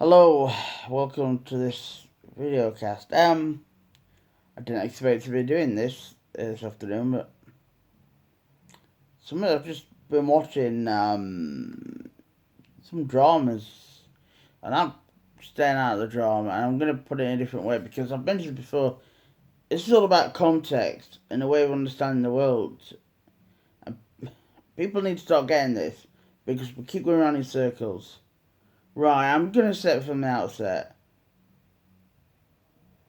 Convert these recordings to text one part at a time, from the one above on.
Hello, welcome to this video cast. I didn't expect to be doing this afternoon, but I've just been watching some dramas, and I'm staying out of the drama, and I'm gonna put it in a different way because I've mentioned before. It's all about context and the way of understanding the world. And people need to start getting this because we keep going around in circles. Right, I'm gonna say from the outset.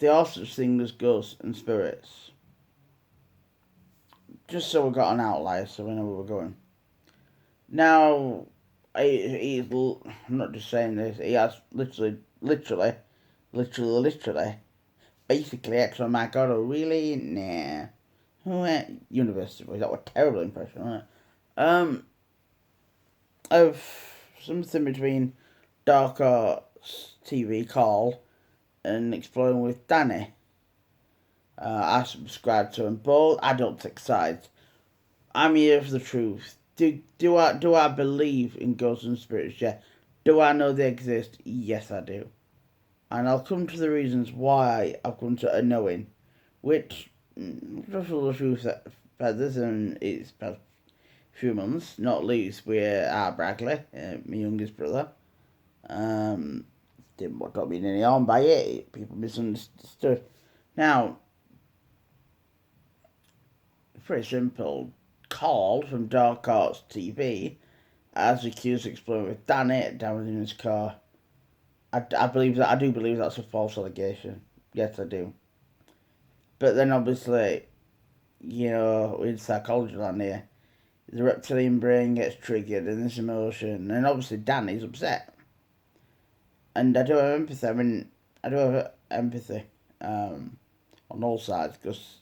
There are such things as ghosts and spirits. Just so we got an outlier so we know where we're going. Now, I'm not just saying this, he has literally, basically Exo Magneto, really? Nah. University Boys, that was a terrible impression, wasn't it? Of something between Dark Arts TV Call and Exploring with Danny. I subscribe to them both. I don't take sides. I'm here for the truth. Do I believe in ghosts and spirits? Yeah. Do I know they exist? Yes, I do. And I'll come to the reasons why I've come to a knowing, which ruffle the truth feathers and it's past few months, not least with Art Bradley, my youngest brother. Don't mean any harm by it. People misunderstood. Now, pretty simple. Carl from Dark Arts TV as accused of exploring with Danny down in his car. I do believe that's a false allegation. Yes, I do. But then obviously, in psychology land here, the reptilian brain gets triggered in this emotion, and obviously Danny's upset. And I do have empathy. I do have empathy on all sides because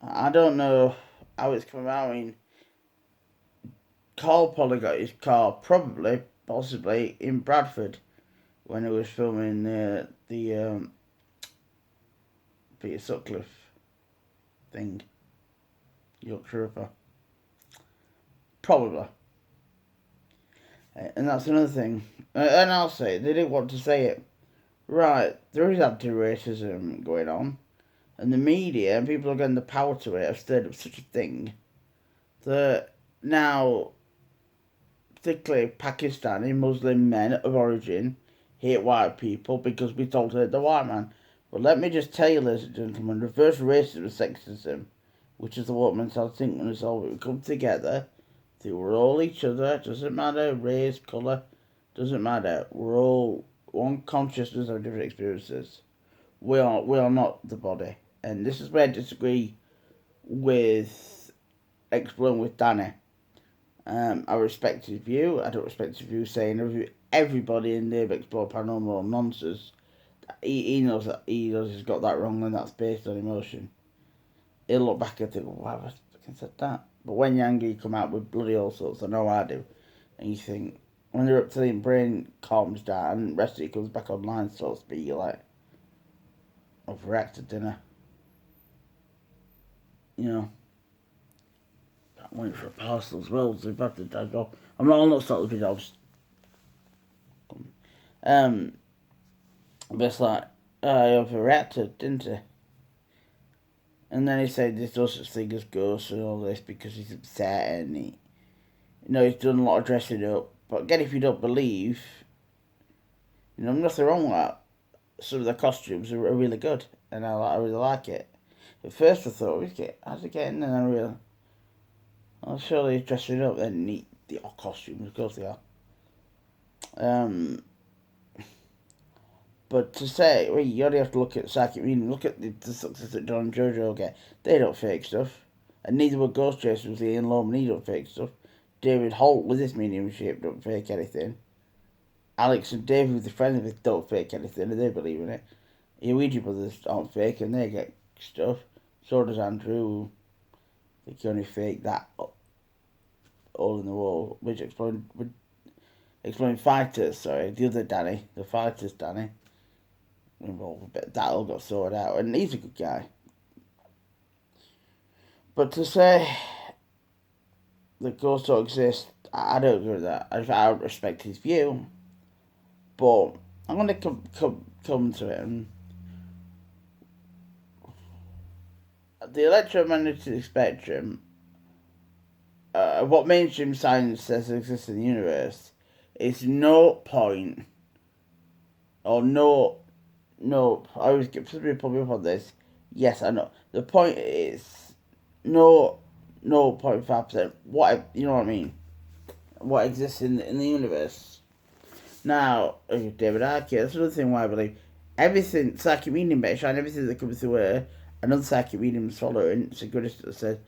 I don't know how it's come about. Carl probably got his car possibly in Bradford when he was filming the Peter Sutcliffe thing, Yorkshire Ripper. Probably. And that's another thing. And I'll say, they didn't want to say it. Right, there is anti-racism going on. And the media and people are getting the power to it have stirred up such a thing that now, particularly Pakistani Muslim men of origin, hate white people because we told her the white man. Well, let me just tell you, ladies and gentlemen, reverse racism and sexism, which is the what mentality think when it's all we come together, we're all each other, doesn't matter race, colour, doesn't matter. We're all one consciousness of different experiences. We are not the body. And this is where I disagree with Exploring with Danny. I respect his view. I don't respect his view saying everybody in there explore paranormal nonsense. He knows he's got that wrong and that's based on emotion. He'll look back and think, why have I fucking said that? But when Yangi come out with bloody all sorts, I know I do. And you think, when the reptilian brain calms down and the rest of it comes back online, so to speak, you're like, overreacted, dinner. I'm waiting for a parcel as well, so if I have to dad off. I'm not starting the video, but it's like, I overreacted, didn't he? And then he said there's no such thing as ghosts and all this because he's upset and he's done a lot of dressing up. But again, if you don't believe, nothing wrong with that. Some of the costumes are really good, and I really like it. At first I thought, how's it getting? And I realised, surely he's dressing up. Then the costumes, of course they are. But to say, well, you only have to look at psychic medium. Look at the success that John and JoJo get. They don't fake stuff. And neither were Ghost Chasers with Ian Lawman. He don't fake stuff. David Holt with his mediumship don't fake anything. Alex and David with the friends with don't fake anything, and they believe in it. The Ouija brothers aren't fake, and they get stuff. So does Andrew. I think he only faked that all in the wall, which explain fighters. Sorry, the other Danny, the fighters Danny. Involved a bit. That all got sorted out, and he's a good guy. But to say that ghosts don't exist, I don't agree with that. I respect his view, But I'm going to come to it. And the electromagnetic spectrum, what mainstream science says exists in the universe, is no point, or no, I always get people put me up on this. Yes, I know. The point is no, 0.5%. What, you know what I mean? What exists in the universe. Now, David Icke, that's another thing why I believe everything, psychic medium based on everything that comes through her, another psychic medium is following. It's a good that says,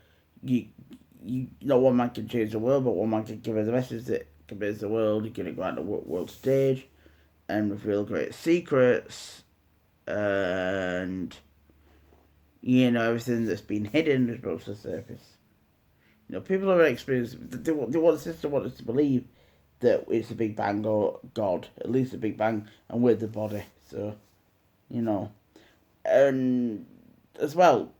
not one man can change the world, but one man can give us a message that conveys the world. You can go out on the world stage and reveal great secrets, and everything that's been hidden is brought to the surface. People have experienced. They want the system want us to believe that it's the Big Bang or God, at least the Big Bang, and we're the body. So, and as well,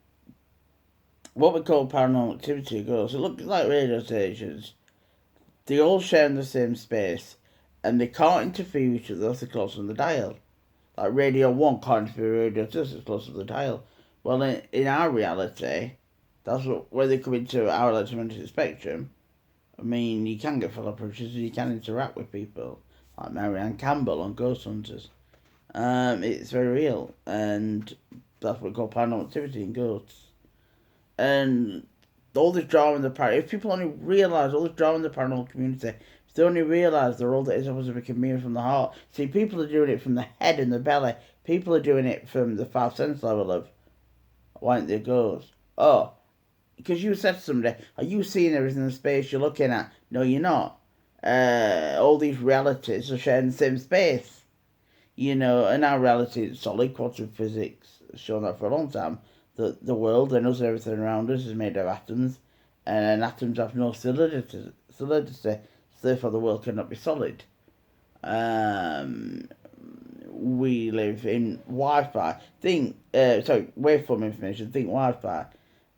what we call paranormal activity goes. It looks like radio stations. They all share in the same space, and they can't interfere with each other if they're close on the dial. Like Radio 1 can't interfere with Radio 2 if it's close to the dial. Well, in our reality, that's where they come into our electromagnetic spectrum. I mean, you can get fellow approaches and you can interact with people, like Marianne Campbell on Ghost Hunters. It's very real, and that's what we call paranormal activity in ghosts. And all this drama in the paranormal, if people only realise all this drama in the paranormal community, if they only realise the role that is supposed to be coming from the heart. See, people are doing it from the head and the belly. People are doing it from the five sense level of, why aren't they ghosts? Oh, because you said to somebody, are you seeing everything in space you're looking at? No, you're not. All these realities are sharing the same space. And our reality is solid. Quantum physics has shown that for a long time. The world and us, everything around us is made of atoms, and atoms have no solidity, so therefore the world cannot be solid. We live in Wi-Fi. Waveform information. Think Wi-Fi.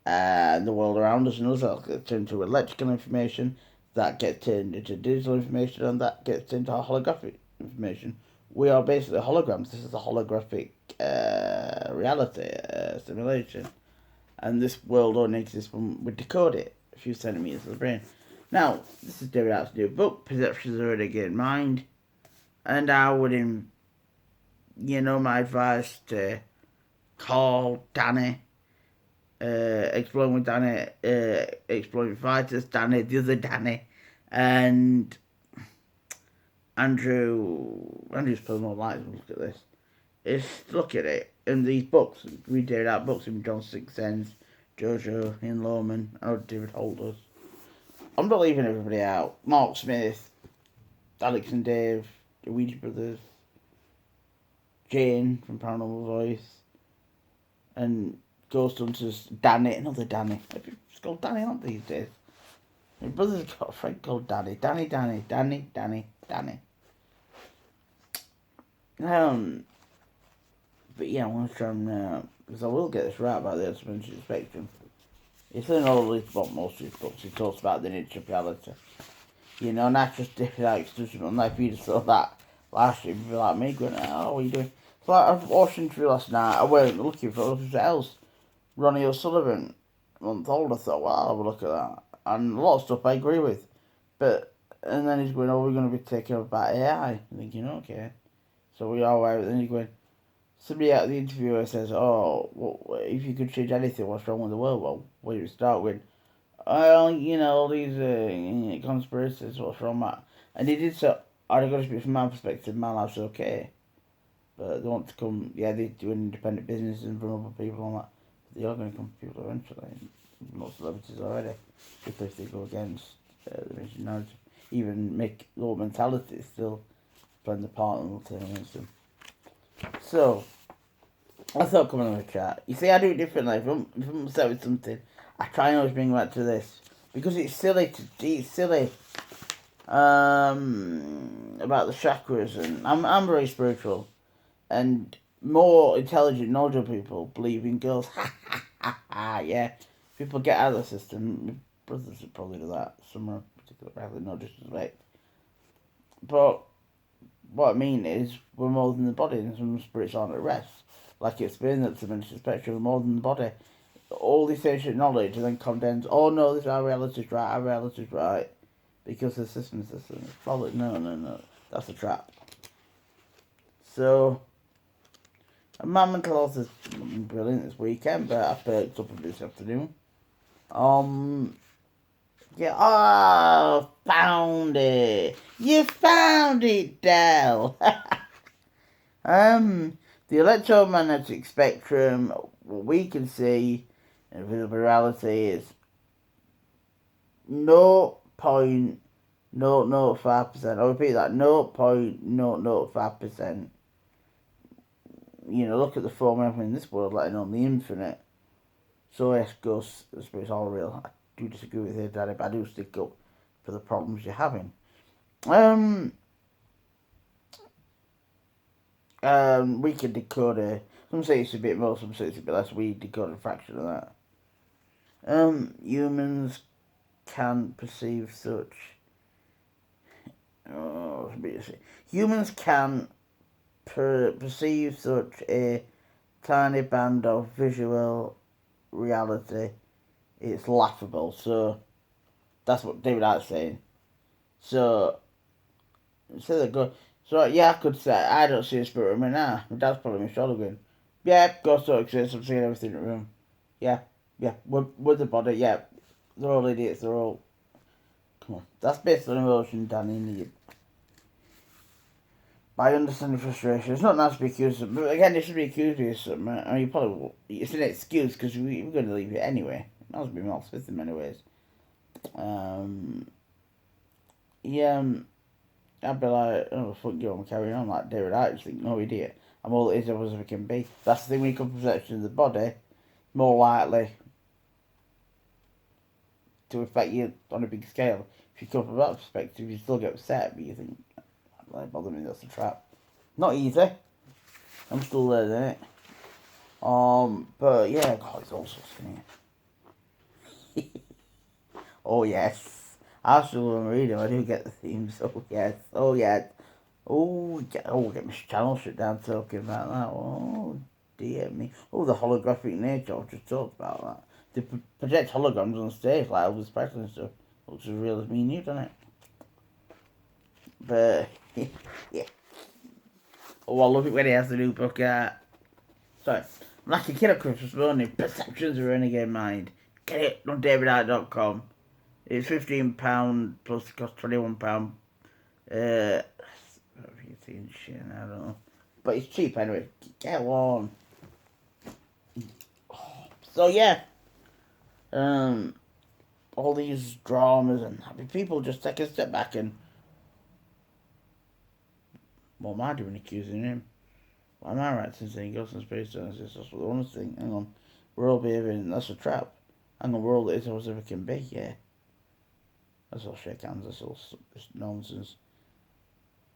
And the world around us and us that gets turned into electrical information, that gets turned into digital information, and that gets into holographic information. We are basically holograms. This is a holographic reality simulation, and this world only exists when we decode it a few centimeters of the brain. Now, this is David Icke's new book, Perceptions Are Already in Mind, and I would, my advice to call Danny. Exploring with Danny, Exploring Fighters, Danny, the other Danny, and Andrew's putting more light. Look at this. Look at it. And these books, read David out books from John Sixsense, Jojo, Ian Lohman, David Holders. I'm not leaving everybody out. Mark Smith, Alex and Dave, the Ouija Brothers, Jane from Paranormal Voice, and Ghost Hunters, Danny, another Danny. It's called Danny, aren't these days? My brother's got a friend called Danny. Danny. But yeah, I want to try and, because I will get this right about the electromagnetic spectrum. It's in all these books, most of these books, he talks about the nature of reality. Not just different extrusion, like if you just saw that last year, you'd be like me going, oh, what are you doing? It's like I was watching an interview last night, I went looking for anything else. Ronnie O'Sullivan, month old, I thought, well, I'll have a look at that. And a lot of stuff I agree with. And then he's going, oh, we're going to be taking up about AI. I'm thinking, okay. So we are aware of it. Then he's going, somebody out of the interviewer says, oh, well, if you could change anything, what's wrong with the world? Well, where do you start with? All these conspiracies, what's wrong with that? And he did so, I've got to speak from my perspective, my life's okay. But they want to come, they're doing independent business and vulnerable people and that. They are going to come to people eventually. Most celebrities already, if they go against the mainstream narrative. Even make low mentality still playing the part and will turn against them. So, I thought coming on a chat. You see, I do it differently. If I'm upset with something, I try and always bring back to this. Because it's silly about the chakras, and I'm very spiritual. And more intelligent, knowledgeable people believe in girls. Yeah. People get out of the system. Brothers would probably do that. Some are particularly not disrespect. But what I mean is, we're more than the body, and some spirits aren't at rest. Like it's been that's diminished spectrum, we're more than the body. All this ancient knowledge and then condensed, oh no, this our reality's right, our reality's right. Because the system is followed. No. That's a trap. So, Man Mental Health is brilliant this weekend, but I perked up a bit this afternoon. Yeah, oh, found it. You found it, Dell. The electromagnetic spectrum, what we can see in visible reality is 0.005%. I'll repeat that, 0.005%. Look at the form of everything in this world, letting on the infinite. So yes, ghosts, it's all real. I do disagree with you, Daddy, but I do stick up for the problems you're having. We can decode it. Some say it's a bit more, some say it's a bit less. We decode a fraction of that. Humans can perceive such. Humans can perceive such a tiny band of visual reality. It's laughable. So that's what David Icke's saying. So instead of go, so yeah, I could say I don't see a spirit room now. My dad's probably my shoulder going, yeah, ghosts don't exist. I'm seeing everything in the room. Yeah, with the body. Yeah, they're all idiots. They're all. Come on, that's based on emotion, Danny. By understanding frustration, it's not nice to be accused of, but again, if you be accused of something, I mean, you probably, it's an excuse because we're going to leave it anyway. Might as well be Mel Smith in many ways. Yeah, I'd be like, oh, fuck you, I'm carrying on like David Icke, think, no idiot. I'm all it is as we can be. That's the thing when you come to perception of the body, more likely to affect you on a big scale. If you come from that perspective, you still get upset, but you think, that bother me, that's a trap. Not easy. I'm still there, isn't it? But yeah, God, it's all so skinny. Oh yes, I still want to read them. I do get the themes. Oh yes, oh yeah, get my channel shut down talking about that. Oh dear me. Oh, the holographic nature. I've just talked about that. They project holograms on stage like Elvis Presley and stuff. Looks as real as me and you, doesn't it? But yeah. Oh, I love it when he has the new book out. Sorry. I'm like a kid at Christmas morning. Perceptions of a Renegade Mind. Get it on davidite.com. It's £15 plus it costs £21. I don't know. But it's cheap anyway. Get one. So yeah. All these dramas and people just take a step back and what am I doing accusing him? Why am I right in saying ghosts and spirits don't exist? That's what they want to think. Hang on. We're all behaving, that's a trap. Hang on, we're all as if it can be, yeah. That's all shake hands, that's all just nonsense.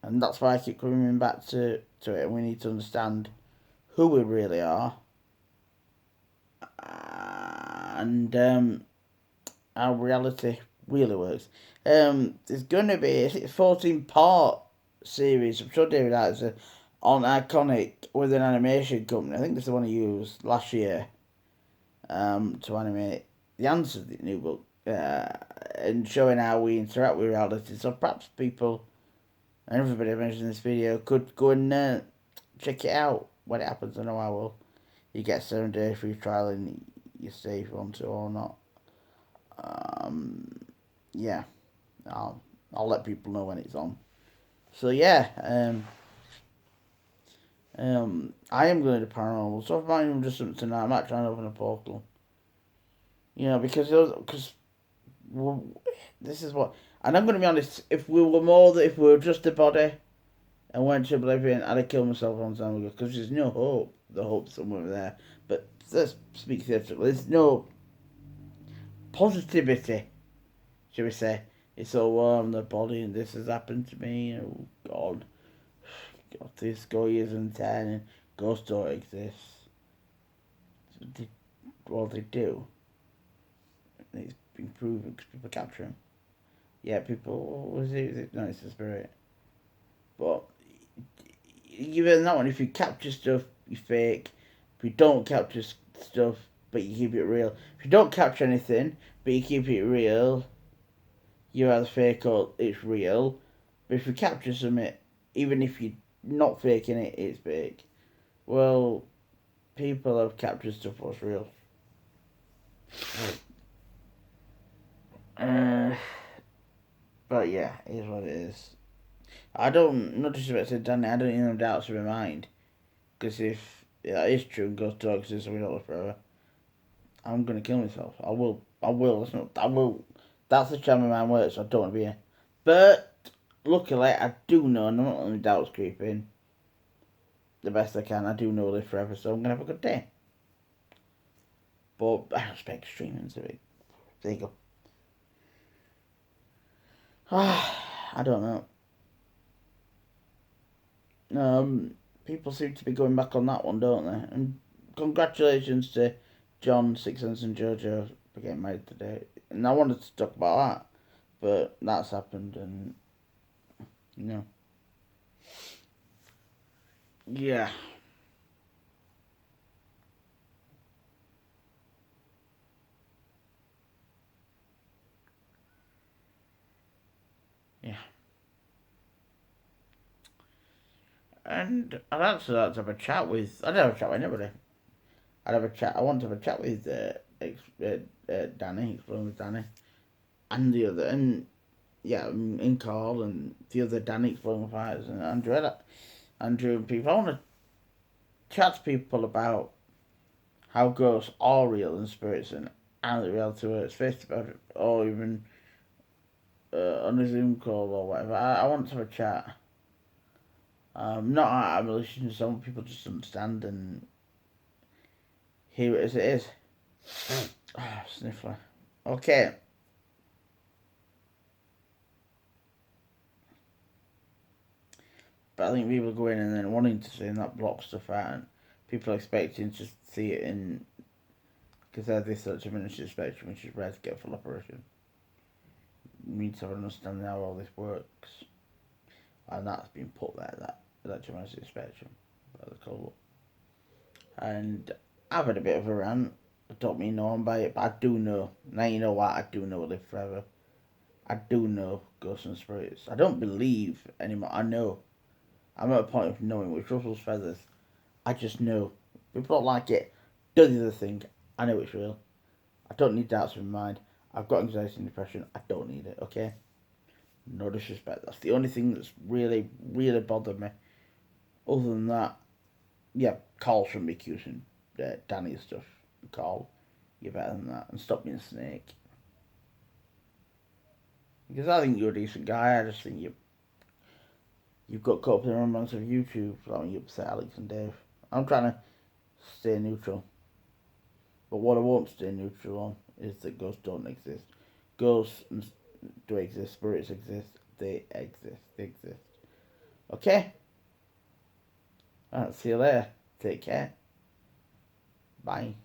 And that's why I keep coming back to it, and we need to understand who we really are. And how reality really works. There's going to be a 14-part series, I'm sure David has on Iconic with an animation company. I think that's the one he used last year to animate the answer to the new book and showing how we interact with reality. So perhaps people and everybody mentioned in this video could go and check it out when it happens. I know I will. You get 7-day free trial and you stay if you want to or not. Yeah, I'll let people know when it's on. So yeah, I am going to paranormal. So if I'm even just something tonight, I might try and open a portal. Because this is what, and I'm going to be honest. If we were just a body and went to oblivion, I'd have killed myself a long time ago. Because there's no hope. The hope's somewhere there. But let's speak theatrically. There's no positivity, shall we say? It's all warm, the body, and this has happened to me. Oh God, this go years and 10, and ghosts don't exist. They do. It's been proven because people capture them. Yeah, people. Is it? No, it's the spirit. But Even that one, if you capture stuff, you fake. If you don't capture stuff, but you keep it real. If you don't capture anything, but you keep it real, you're either fake or it's real. But if you capture something, even if you're not faking it, it's fake. Well, people have captured stuff what's real. Uh, but yeah, it is what it is. I don't, not disrespect to Danny, I don't even have doubts in my mind. Because if that is true and Ghost Dog exists and we don't live forever, I'm going to kill myself. I will. That's not, I will. That's the channel my mind works, so I don't want to be here. But, luckily, I do know, and I'm not letting doubts creep in. The best I can, I do know I live forever, so I'm going to have a good day. But I respect streaming, so there you go. I don't know. People seem to be going back on that one, don't they? And congratulations to John, Sixpence, and JoJo for getting married today. And I wanted to talk about that, but that's happened, and you know, yeah, yeah. And I'd actually like to have a chat with. I'd have a chat with anybody. I'd have a chat. I want to have a chat with Danny, exploring with Danny, and the other, and yeah, in Carl and the other Danny exploring with fighters and Andrew and people. I want to chat to people about how ghosts are real and spirits and aren't real to us, face to face, or even on a Zoom call or whatever. I want to have a chat. Not out of relation to some people, just understand and hear it as it is. Sniffler. Okay. But I think people go in and then wanting to see that block stuff out, and people expecting to see it in because they're this such a miniature spectrum, which is rare to get full operation. You need to have an understanding how all this works, and that's been put there. That electromagnetic spectrum by the colour. And I've had a bit of a rant. I don't mean no one by it, but I do know. Now you know what? I do know live forever. I do know ghosts and spirits. I don't believe anymore. I know. I'm at a point of knowing which ruffles feathers. I just know. People don't like it. Do the other thing. I know it's real. I don't need doubts in my mind. I've got anxiety and depression. I don't need it, okay? No disrespect. That's the only thing that's really, really bothered me. Other than that, yeah, Carl shouldn't be accusing Danny's stuff. Carl, you're better than that. And stop being a snake. Because I think you're a decent guy. I just think you've got caught up in the romance of YouTube. Like when you upset Alex and Dave. I'm trying to stay neutral. But what I won't stay neutral on is that ghosts don't exist. Ghosts do exist. Spirits exist. They exist. They exist. Okay? Alright, see you later. Take care. Bye.